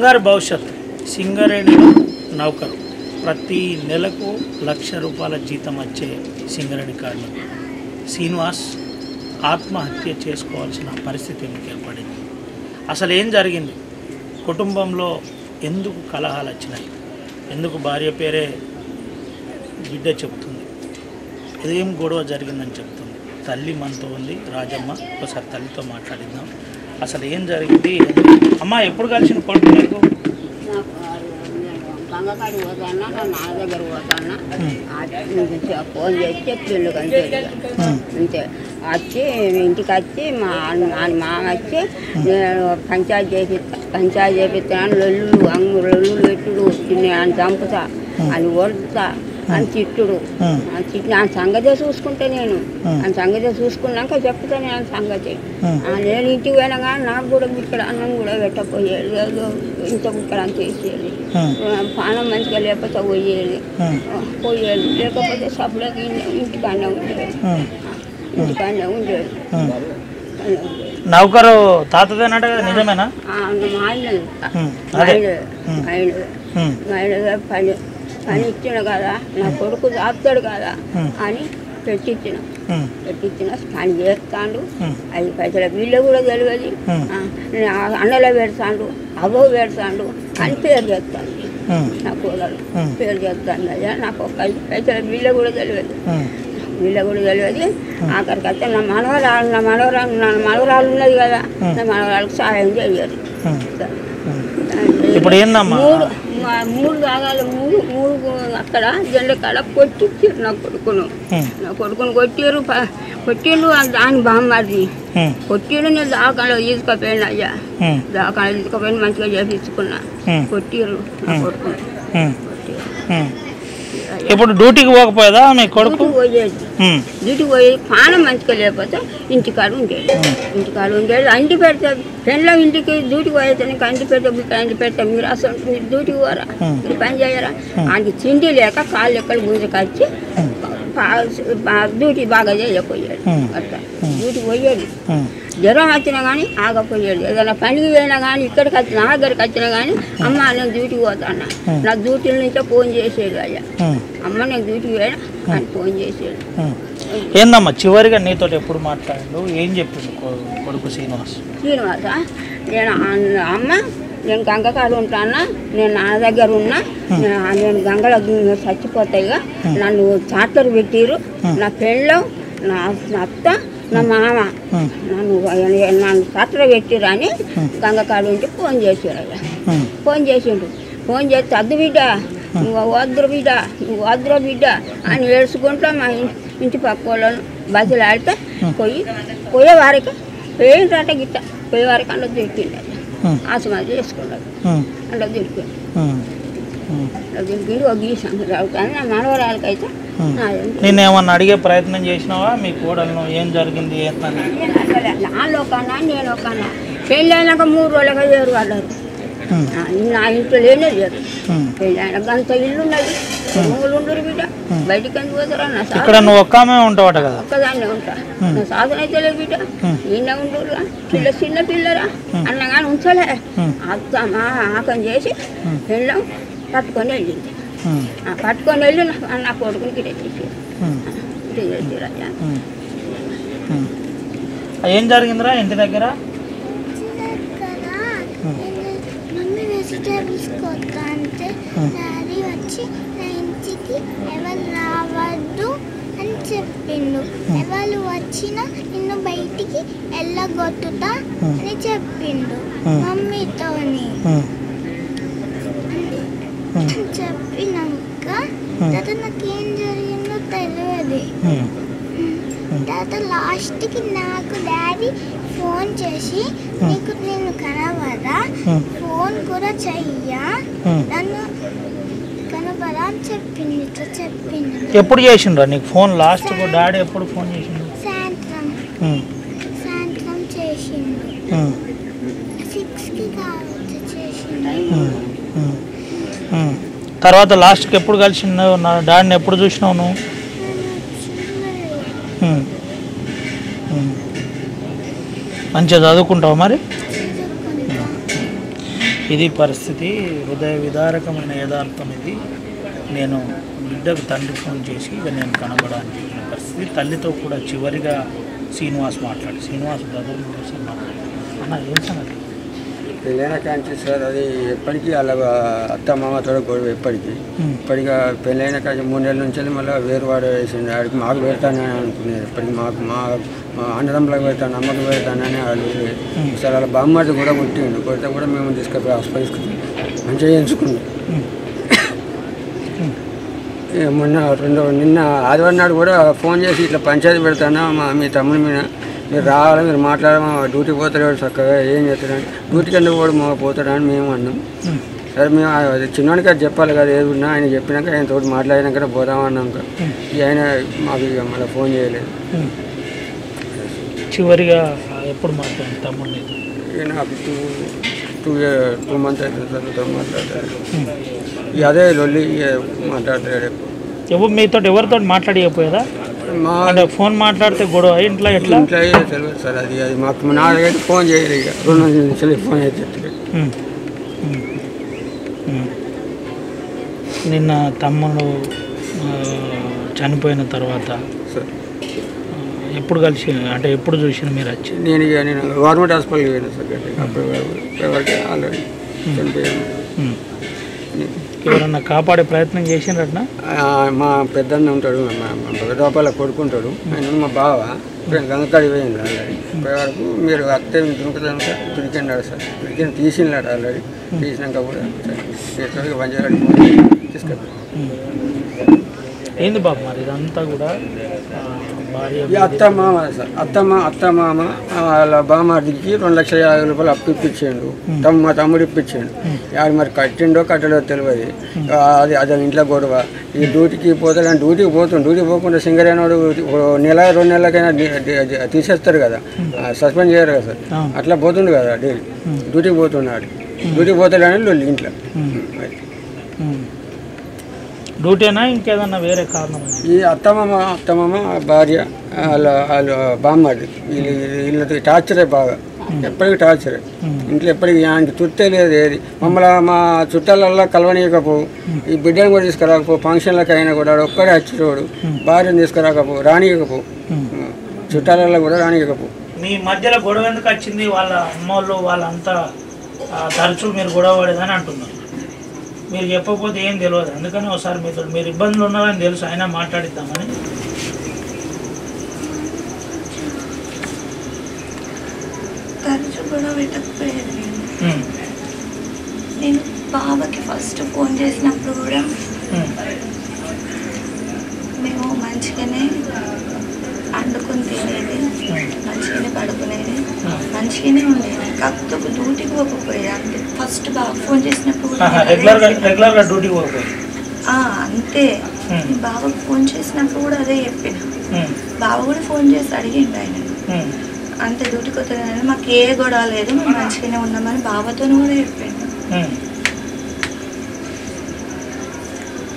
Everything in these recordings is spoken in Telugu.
బంగారు భవిష్యత్తు సింగరేణిలో నౌకరు ప్రతి నెలకు ₹1,00,000 జీతం వచ్చే సింగరేణి కార్మికుడు శ్రీనివాస్ ఆత్మహత్య చేసుకోవాల్సిన పరిస్థితి ఎందుకు ఏర్పడింది? అసలు ఏం జరిగింది? కుటుంబంలో ఎందుకు కలహాలు వచ్చినాయి? ఎందుకు భార్య పేరే బిడ్డ చెప్తుంది? ఏం గొడవ జరిగిందని చెప్తుంది? తల్లి మనతో ఉంది, రాజమ్మ. ఒకసారి తల్లితో మాట్లాడిద్దాం. అసలు ఏం జరిగింది? అమ్మ ఎప్పుడు కలిసిన కొడుకు నీకు? గంగకాడికి పోతానా, నా దగ్గర పోతానా, ఫోన్ చేసి చెప్పిండు అంతే. అంతే వచ్చి ఇంటికి వచ్చి మా మామ వచ్చి నేను పంచాయతీ చేపిస్తాను, లొల్లు పెట్టుడు, ఆయన చంపుతా, అని కొడుతా అని తిట్టుడు. ఆయన సంగతే చూసుకుంటే నేను ఆయన సంగతే చూసుకున్నాక చెప్తాను ఆయన సంగతి. నేను ఇంటికి పోయినా కానీ నాకు కూడా ఇక్కడ అన్నం కూడా పెట్టపోయేది, ఏదో ఇంత ఇక్కడ అని చేసేది. పానం మంచిగా లేకపోతే పోయేది, లేకపోతే సబ్బులకి ఇంటికాడనే ఉండేది. నౌకరు తాతదేనట కదా, నిజమేనా? ఆయన పని ఇచ్చిన కదా, నా కొడుకు ఆపుతాడు కదా అని పెట్టించిన పని చేస్తాడు. 5 పైసల బిల్లు కూడా తెలియదు, అన్నలో పెడతాడు, అవ్వ పెడతాడు అని పేరు చేస్తాను. నా కూరలు పేరు చేస్తాను అయ్యా, నాకు ఒక 5 పైసల బిల్లు కూడా తెలియదు. ఆఖరికి అయితే నా మనవరాలు ఉన్నది కదా, నా మనవరాలకు సహాయం చేయరు. ఇప్పుడు ఏందమ్మా? 3 భాగాలు 3 అక్కడ జెండకాడ కొట్టించారు నా కొడుకును కొట్టిండు. దాని బామ్మది కొట్టిండు. నేను దాకాలో తీసుకుపోయాను అయ్యా, దాకాలో తీసుకుపోయి మంచిగా చేపించుకున్నా. కొట్టిర్రు నా కొడుకును. ఇప్పుడు డ్యూటీకి పోకపోయేదా మీ కొడుకు? డ్యూటీకి పోయేది. పానం మంచిగా లేకపోతే ఇంటికాడ ఉండేది. అంటి పెడతా పెళ్ళ ఇంటికి డ్యూటీకి పోయేదానికి అంటి పెడతా మీరు అసలు మీరు డ్యూటీకి పోరా, మీరు పని చేయరా అంటే తిండి లేక కాళ్ళు ఎక్కడ గుంజుకొచ్చి డ్యూటీ బాగా చేయకపోయాడు. అట్లా డ్యూటీ పోయేది. జ్వరం వచ్చినా కానీ ఆగపోయాడు. ఏదైనా పనికి పోయినా కానీ ఇక్కడికి వచ్చిన నా దగ్గరికి వచ్చినా కానీ అమ్మ నేను డ్యూటీకి పోతాను, నా డ్యూటీల నుంచే ఫోన్ చేసాడు అయ్యా. అమ్మ నేను డ్యూటీకి పోయినా అని ఫోన్ చేసాడు. ఏందమ్మా చివరిగా నీతో ఎప్పుడు మాట్లాడాడు? ఏం చెప్పిండు కొడుకు శ్రీనివాస? నేను అమ్మ నేను గంగకాడు ఉంటానా, నేను నా దగ్గర ఉన్నా, నేను గంగలో చచ్చిపోతాయిగా, నన్ను చార్టర్ పెట్టిరు, నా పెళ్ళం, నా అత్త, నా మామ నన్ను చార్టర్ పెట్టిరు అని గంగకాడు ఉంటే ఫోన్ చేసారు అయ్యా. ఫోన్ చేస్తే అద్దు బిడ్డ నువ్వు వద్దురు బిడ్డ అని ఏడ్చుకుంటా మా ఇంటి పక్క వాళ్ళను బస్సులాడితే పోయేవారికి పోయిందంట గిట్ట పోయేవారికి అందులో దొరికింది అయ్యా. ఆసమాది చేసుకున్నాడు, అందులో దొరికింది. ఒక గీసాను కానీ నా మనవరాలకైతే నేను ఏమన్నా అడిగే ప్రయత్నం చేసినావా మీ కోడలను? ఏం జరిగింది నాలో కన్నా నేను కన్నా పెళ్ళి అయినాక 3 రోజులుగా వేరు వాళ్ళరు. నా ఇంట్లో లేనే లేదు. పెళ్ళి అయినాక అంత ఇల్లు ఉన్నది, ఉండరు బిడ్డ బయటికి ఎందుకు పోతారా? ఇక్కడ నువ్వు ఒక్కమే ఉంటావట కదా? ఒక్కదాన్నే ఉంటా. నా సాధన అయితే లేదు బిడ్డ, ఈయన ఉండరురా, చిన్న పిల్లరా అన్నగాని ఉంచలే. అత్త మా ఆకం చేసి పెళ్ళం పట్టుకొని వెళ్ళింది. పట్టుకొని వెళ్ళి నా కొడుకునికి తెచ్చేసారు. ఏం జరిగిందిరా ఇంటి దగ్గర? మమ్మీ వెజిటేబుల్స్ కొత్త అంటే డాడీ వచ్చి నా ఇంటికి ఎవరు రావద్దు అని చెప్పిండు. ఎవరు వచ్చినా నిన్ను బయటికి వెళ్ళగొట్టుతా అని చెప్పిండు మమ్మీతోని. చెప్పినాక తర్వాత నాకేం జరిగిందో తెలియదు. తర్వాత లాస్ట్కి నాకు డాడీ ఫోన్ చేసి నేను కనబడా, ఫోన్ కూడా చెయ్యా, నన్ను కనబడా అని చెప్పింది. ఎప్పుడు చేసిండ్రా నీకు ఫోన్? లాస్ట్ డాడీ ఎప్పుడు ఫోన్ చేసిండు? సాయంత్రం చేసిండు, 6కి కావచ్చు చేసిండు. తర్వాత లాస్ట్కి ఎప్పుడు కలిసినావు? నా డాడీని ఎప్పుడు చూసినావు నువ్వు? మంచిగా చదువుకుంటావు మరి? ఇది పరిస్థితి, హృదయ విదారకమైన యథార్థం ఇది. నేను బిడ్డకు తండ్రి ఫోన్ చేసి ఇక నేను కనబడాలని చెప్పిన పరిస్థితి. తల్లితో కూడా చివరిగా శ్రీనివాస్ బ్రదర్ కోసం మాట్లాడి, అన్న ఏం సంగతి? పెళ్ళైన కాంచి సార్ అది ఎప్పటికీ అలా అత్త మామతో గొడవ ఇప్పటిగా పెళ్ళైన కాంచి 3 నెలల నుంచి మళ్ళీ వేరువాడు వేసిండు. ఆడికి మాకు పెడతానని అనుకునేది. ఇప్పటికి మాకు మా అన్నదమ్ములకు పెడతాను, అమ్మకు పెడతానని వాళ్ళు సార్ వాళ్ళ బామ్మది కూడా కొడితే కూడా మేము తీసుకుపోయి హాస్పిటల్ మంచిగా చేయించుకున్నాం. మొన్న నిన్న ఆదివారం నాడు కూడా ఫోన్ చేసి ఇట్లా పంచాయతీ పెడతాను మీ తమ్ముని మీద, మీరు రావాలి, మీరు మాట్లాడమా, డ్యూటీకి పోతాడు చక్కగా ఏం చేస్తాడని, డ్యూటీకి ఎందుకు కూడా పోతాడని మేము అన్నాం. సరే మేము అది చిన్నవాడికి అది చెప్పాలి కదా, ఏది ఉన్నా ఆయన చెప్పినాక ఆయన తోటి మాట్లాడినాక పోదామన్నాక ఆయన మాకు ఇక మళ్ళీ ఫోన్ చేయలేదు. చివరిగా ఎప్పుడు మాట్లాడి తమ్ముడిని? నాకు 2 months అవుతుంది సార్ మాట్లాడతాడు. ఇక అదే లొల్లి మాట్లాడతాడు. మీతో ఎవరితో మాట్లాడిపోయేదా? అంటే ఫోన్ మాట్లాడితే గొడవ ఇంట్లో ఎట్లా? ఇంట్లో తెలియదు సార్, అది మాకు నా దగ్గర ఫోన్ చేయలేదు. ఇక 2 నిమిషాలు ఫోన్ అయితే నిన్న తమ్ముడు చనిపోయిన తర్వాత సార్ ఎప్పుడు కలిసి, అంటే ఎప్పుడు చూసిన మీరు వచ్చి? నేను గవర్నమెంట్ హాస్పిటల్కి పోయాను సార్. అప్పుడు ఆల్రెడీ చనిపోయాను. ఎవరన్నా కాపాడే ప్రయత్నం చేసినట్నా? మా పెద్దన్న ఉంటాడు, మా పెద్దపాల కొడుకుంటాడు, ఆయన మా బావ గంగకాడి పోయింది ఆల్రెడీ. పోయే వరకు మీరు అత్తే దునుకుతాను సార్, దొరికినాడు సార్, తీసినాడు ఆల్రెడీ. తీసినాక కూడా పంచాయతీ తీసుకెళ్ళి ఏంది బాబు మరి ఇదంతా కూడా అత్త మామ సార్, అత్త మామ వాళ్ళ బామ్మడికి 2,50,000 అప్పు ఇప్పించాడు. మా తమ్ముడు ఇప్పించాడు. అది మరి కట్టిండో కట్టడో తెలియదు. అది ఇంట్లో గొడవ. ఈ డ్యూటీకి పోతాడని డ్యూటీకి పోకుండా సింగరేనోడు 1-2 నెలలకైనా తీసేస్తారు కదా, సస్పెండ్ చేయరు కదా సార్. అట్లా పోతుండు కదా డైలీ డ్యూటీకి పోతున్నాడు. డ్యూటీకి పోతాడని ఇంట్లో డ్యూటీనా ఇంకేదన్నా వేరే కారణం? ఈ అత్తమామ భార్య వాళ్ళ బామ్మది వీళ్ళకి టార్చరే బాగా, ఎప్పటికీ టార్చరే. ఇంట్లో ఎప్పటికీ ఆయనకి తుర్తే లేదు. ఏది మమ్మల్ని మా చుట్టాలల్లో కలవనీయకపో, ఈ బిడ్డను కూడా తీసుకురాకపో, ఫంక్షన్లకు అయినా కూడా ఒక్కడే వచ్చేటోడు, భార్యను తీసుకురాకపో, రానియకపో, చుట్టాలలో కూడా రానియకపో. మీ మధ్యలో గొడవ ఎందుకు వచ్చింది? వాళ్ళ అమ్మోళ్ళు వాళ్ళంతా తరచూ మీరు గొడవ పడేదని అంటున్నారు. మీరు చెప్పకపోతే ఏం తెలియదు. అందుకని ఒకసారి మీరు ఇబ్బందులు ఉన్నారని తెలుసు, అయినా మాట్లాడిద్దామని. తరచు గొడవ పెట్టకపోయేది. నేను బాబాకి ఫస్ట్ ఫోన్ చేసినప్పుడు కూడా మేము మంచిగానే వండుకొని తినేది, మంచిగానే పడుకునేది, మంచిగానే ఉండేది. కాకపోతే డ్యూటీకి పోకపోయేది. అంటే ఫస్ట్ బాగా ఫోన్ చేసినప్పుడు అంతే. బాబాకి ఫోన్ చేసినప్పుడు కూడా అదే చెప్పిన. బాబా కూడా ఫోన్ చేసి అడిగిండు ఆయన, అంతే డ్యూటీకి వస్తుంది, మాకు ఏ గొడవ లేదు, మేము మంచిగానే ఉన్నామని బాబాతో కూడా చెప్పిండు.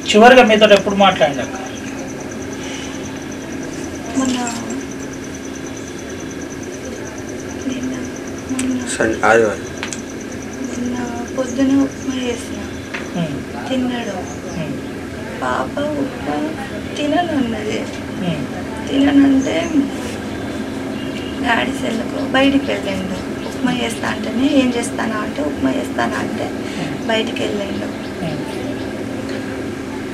చివరిగా మీతో ఎప్పుడు మాట్లాడినాక? మొన్న పొద్దున ఉప్మా చేసిన, తిన్నాడు. పాప ఉప్మా తిననున్నది. తిననంటే డాడీ సెల్లకు బయటికి వెళ్ళిండు. ఉప్మా చేస్తా అంటేనే ఏం చేస్తానా అంటే ఉప్మా చేస్తానా అంటే బయటికి వెళ్ళిండు.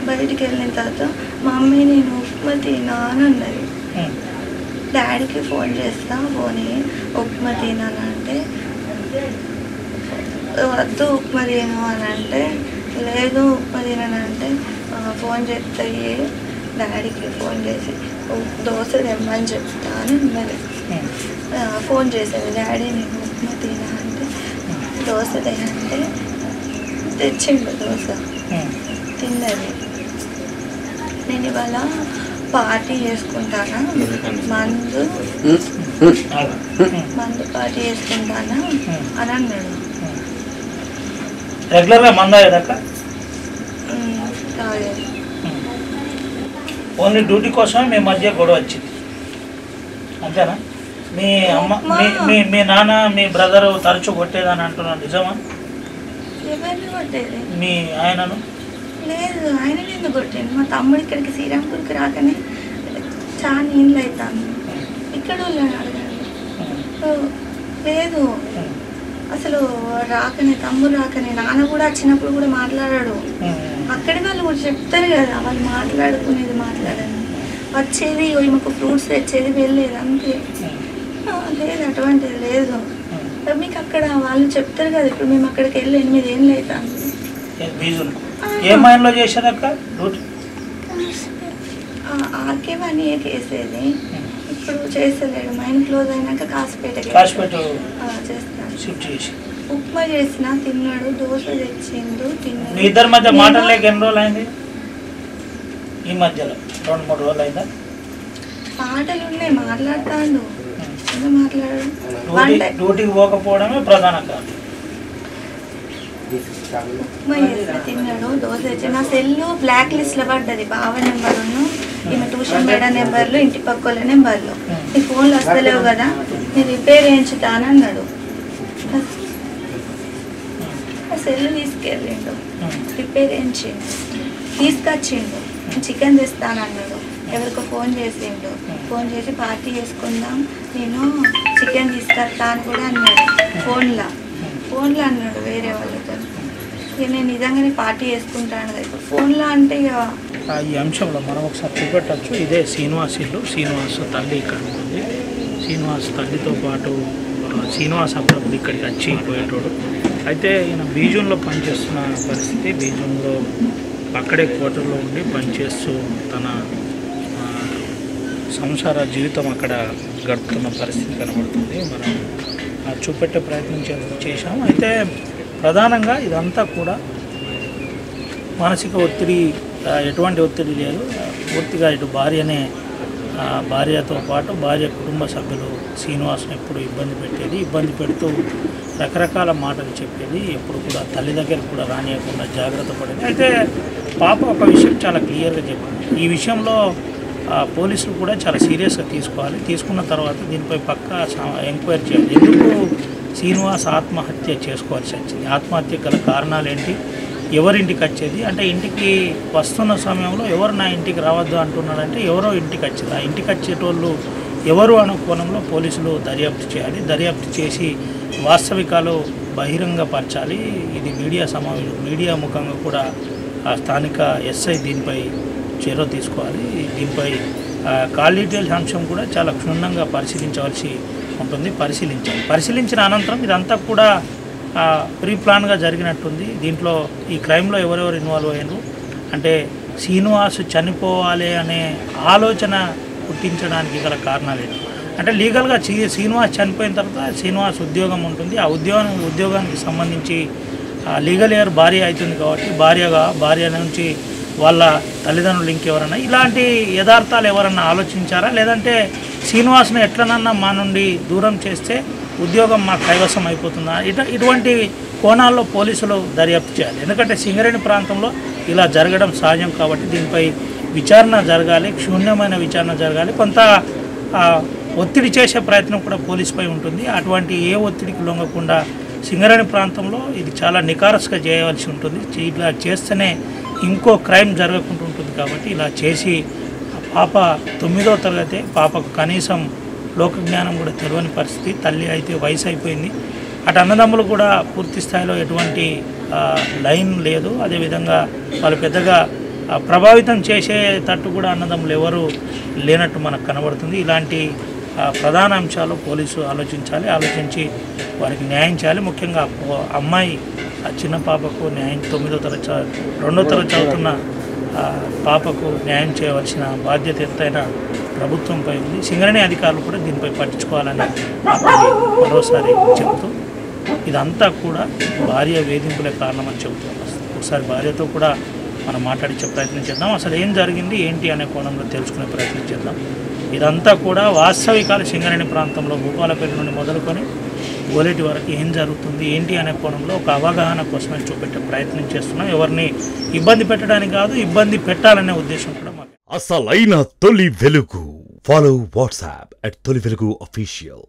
బయటికి వెళ్ళిన తర్వాత మమ్మీ నేను ఉప్మా తినా అని అన్నది. డాడీకి ఫోన్ చేస్తా, పోనీ ఉప్మా తినానంటే వద్దు ఉప్మా తిను అని అంటే, లేదు ఉప్మా తినానంటే ఫోన్ చేస్తాయి డాడీకి ఫోన్ చేసి దోశ తెమ్మని చెప్తా అని ఉన్నది. ఫోన్ చేసేది డాడీ నేను ఉప్మా తినా అంటే దోశ తినంటే తెచ్చిండు దోశ, తిన్నది. నేను ఇవాళ పార్టీ చేసుకుంటానా, మందు పార్టీ చేసుకుంటానా అని అన్నాడు. రెగ్యులర్గా మందు అయ్యేదాకా తాగేది. ఓన్లీ డ్యూటీ కోసమే మీ మధ్య గొడవ వచ్చింది అంతేనా? మీ అమ్మ మీ నాన్న మీ బ్రదరు తరచు కొట్టేదని అంటున్నాను, నిజమా? ఎవరిని కొట్టేది? మీ ఆయనను? లేదు, ఆయన ఎందుకు కొట్టిండు? మా తమ్ముడు ఇక్కడికి శ్రీరాంపూర్కి రాకనే చాలా నీళ్ళు అవుతాను. ఇక్కడ వాళ్ళని అడగండి. లేదు అసలు రాకనే, తమ్ముడు రాకనే. నాన్న కూడా వచ్చినప్పుడు కూడా మాట్లాడాడు. అక్కడి వాళ్ళు కూడా చెప్తారు కదా, వాళ్ళు మాట్లాడుకునేది మాట్లాడని. వచ్చేది ఈమెకు ఫ్రూట్స్ తెచ్చేది, వెళ్ళేది అంతే. లేదు అటువంటిది లేదు. మీకు అక్కడ వాళ్ళు చెప్తారు కదా, ఇప్పుడు మేము అక్కడికి వెళ్ళి 8 ఏళ్ళు అవుతాను. ఏ మైన్లో చేశారు అక్క? ఆర్కే వన్ వేసేది, ఇప్పుడు చేస్తలేడు. మైన్ క్లోజ్ అయినాక కాసిపేటకి చేస్తాను. ఉప్మా చేసిన తిన్నాడు, దోశ తెచ్చిండు తిన్నాడు. మీ ఇద్దరి మధ్య మాటలు లేక ఎన్ని రోజులు అయింది? ఈ మధ్యలో 2-3 రోజులు అయిందా? మాటలు ఉన్నాయి, మాట్లాడతాడు. మాట్లాడు. డ్యూటీకి పోకపోవడమే ప్రధాన కారణం. ఉప్మా చేసిన తిన్నాడు, దోశ తెచ్చి. నా సెల్లు బ్లాక్ లిస్ట్లో పడ్డది. బావ నెంబరును ఈమె ట్యూషన్ మేడం నెంబర్లు, ఇంటి పక్క వాళ్ళ నెంబర్లు. నీ ఫోన్లు వస్తలేవు కదా, నేను రిపేర్ చేయించుతాను అన్నాడు. ఆ సెల్లు తీసుకెళ్ళిండు, రిపేర్ చేయించిండు, తీసుకొచ్చిండు. చికెన్ తెస్తానన్నాడు. ఎవరికో ఫోన్ చేసిండు. ఫోన్ చేసి పార్టీ చేసుకుందాం, నేను చికెన్ తీసుకొస్తా అని కూడా అన్నాడు. ఫోన్లో అన్నాడు వేరే వాళ్ళతో. ఇక నేను నిజంగానే పార్టీ చేసుకుంటాను కదా. ఇప్పుడు ఫోన్లో అంటే ఇక ఈ అంశంలో మనం ఒకసారి చూపెట్టచ్చు. ఇదే శ్రీనివాస్ ఇల్లు. శ్రీనివాస్ తల్లి ఇక్కడ ఉంటుంది. శ్రీనివాస్ తల్లితో పాటు శ్రీనివాస్ అప్పుడప్పుడు ఇక్కడికి వచ్చి పోయేటోడు. అయితే ఈయన బీజూన్లో పనిచేస్తున్న పరిస్థితి. బీజూన్లో అక్కడే క్వార్టర్లో ఉండి పనిచేస్తూ తన సంసార జీవితం అక్కడ గడుపుతున్న పరిస్థితి కనబడుతుంది. మనం చూపెట్టే ప్రయత్నం చేశాం. అయితే ప్రధానంగా ఇదంతా కూడా మానసిక ఒత్తిడి, ఎటువంటి ఒత్తిడి లేదు. పూర్తిగా ఇటు భార్యతో పాటు భార్య కుటుంబ సభ్యులు శ్రీనివాస్ని ఎప్పుడు ఇబ్బంది పెడుతూ రకరకాల మాటలు చెప్పేది. ఎప్పుడు కూడా తల్లి దగ్గర కూడా రానియకుండా జాగ్రత్త పడేది. అయితే పాప ఒక విషయం చాలా క్లియర్గా చెప్పింది. ఈ విషయంలో పోలీసులు కూడా చాలా సీరియస్గా తీసుకోవాలి. తీసుకున్న తర్వాత దీనిపై పక్కా ఎంక్వైరీ చేయాలి. ఎందుకు శ్రీనివాస్ ఆత్మహత్య చేసుకోవాల్సి వచ్చింది? ఆత్మహత్య గల కారణాలు ఏంటి? ఎవరింటికి వచ్చేది అంటే, ఇంటికి వస్తున్న సమయంలో ఎవరు నా ఇంటికి రావద్దు అంటున్నాడంటే ఎవరో ఇంటికి వచ్చేది. ఆ ఇంటికి వచ్చేటోళ్ళు ఎవరు అనే కోణంలో పోలీసులు దర్యాప్తు చేయాలి. దర్యాప్తు చేసి వాస్తవికాలు బహిరంగపరచాలి. ఇది మీడియా ముఖంగా కూడా స్థానిక ఎస్ఐ దీనిపై చర్య తీసుకోవాలి. దీనిపై కాల్ డీటెయిల్స్ అంశం కూడా చాలా క్షుణ్ణంగా పరిశీలించవలసి ఉంటుంది. పరిశీలించిన అనంతరం ఇదంతా కూడా ప్రీ ప్లాన్గా జరిగినట్టుంది. దీంట్లో ఈ క్రైమ్లో ఎవరెవరు ఇన్వాల్వ్ అయ్యారు అంటే, శ్రీనివాస్ చనిపోవాలి అనే ఆలోచన పుట్టించడానికి గల కారణాలు ఏంటి అంటే, లీగల్గా శ్రీనివాస్ చనిపోయిన తర్వాత శ్రీనివాస్ ఉద్యోగం ఉంటుంది. ఆ ఉద్యోగానికి సంబంధించి లీగల్ ఇయర్ భార్య అవుతుంది కాబట్టి భార్య నుంచి వాళ్ళ తల్లిదండ్రులు ఇంకెవరన్నా ఇలాంటి యథార్థాలు ఎవరన్నా ఆలోచించారా? లేదంటే శ్రీనివాస్ను ఎట్లనన్నా మా నుండి దూరం చేస్తే ఉద్యోగం మా కైవసం అయిపోతుందా? ఇటువంటి కోణాల్లో పోలీసులు దర్యాప్తు చేయాలి. ఎందుకంటే సింగరేణి ప్రాంతంలో ఇలా జరగడం సహజం కాబట్టి దీనిపై విచారణ జరగాలి, క్షుణ్ణమైన విచారణ జరగాలి. కొంత ఒత్తిడి చేసే ప్రయత్నం కూడా పోలీసుపై ఉంటుంది. అటువంటి ఏ ఒత్తిడికి లొంగకుండా సింగరేణి ప్రాంతంలో ఇది చాలా నికారస్గా చేయవలసి ఉంటుంది. ఇలా చేస్తేనే ఇంకో క్రైమ్ జరగకుండా ఉంటుంది కాబట్టి ఇలా చేసి పాప 9వ తరగతి పాపకు కనీసం లోక జ్ఞానం కూడా తెలియని పరిస్థితి. తల్లి అయితే వయసు అయిపోయింది. అటు అన్నదమ్ములు కూడా పూర్తి స్థాయిలో ఎటువంటి లైన్ లేదు. అదేవిధంగా వాళ్ళు పెద్దగా ప్రభావితం చేసేటట్టు కూడా అన్నదమ్ములు ఎవరు లేనట్టు మనకు కనబడుతుంది. ఇలాంటి ప్రధాన అంశాలు పోలీసు ఆలోచించి వారికి న్యాయం చేయాలి. ముఖ్యంగా అమ్మాయి చిన్న పాపకు న్యాయం 2వ తరగతి చదువుతున్న పాపకు న్యాయం చేయవలసిన బాధ్యత ఎంతైనా ప్రభుత్వంపై ఉంది. సింగరేణి అధికారులు కూడా దీనిపై పట్టించుకోవాలని మరోసారి చెబుతూ ఇదంతా కూడా భార్య వేధింపులే కారణమని చెబుతున్నాం. ఒకసారి భార్యతో కూడా మనం మాట్లాడించే ప్రయత్నం చేద్దాం. అసలు ఏం జరిగింది ఏంటి అనే కోణంలో తెలుసుకునే ప్రయత్నం చేద్దాం. ఇదంతా కూడా వాస్తవికాలు సింగరేణి ప్రాంతంలో భూపాలపల్లి నుండి మొదలుకొని గోలేటి వరకు ఏం జరుగుతుంది ఏంటి అనే కోణంలో ఒక అవగాహన కోసమే చూపెట్టే ప్రయత్నం చేస్తున్నాం. ఎవరిని ఇబ్బంది పెట్టడానికి కాదు, ఇబ్బంది పెట్టాలనే ఉద్దేశం కూడా మాకు. అసలైన తొలి వెలుగు. ఫాలో వాట్సాప్ @తొలి వెలుగు official.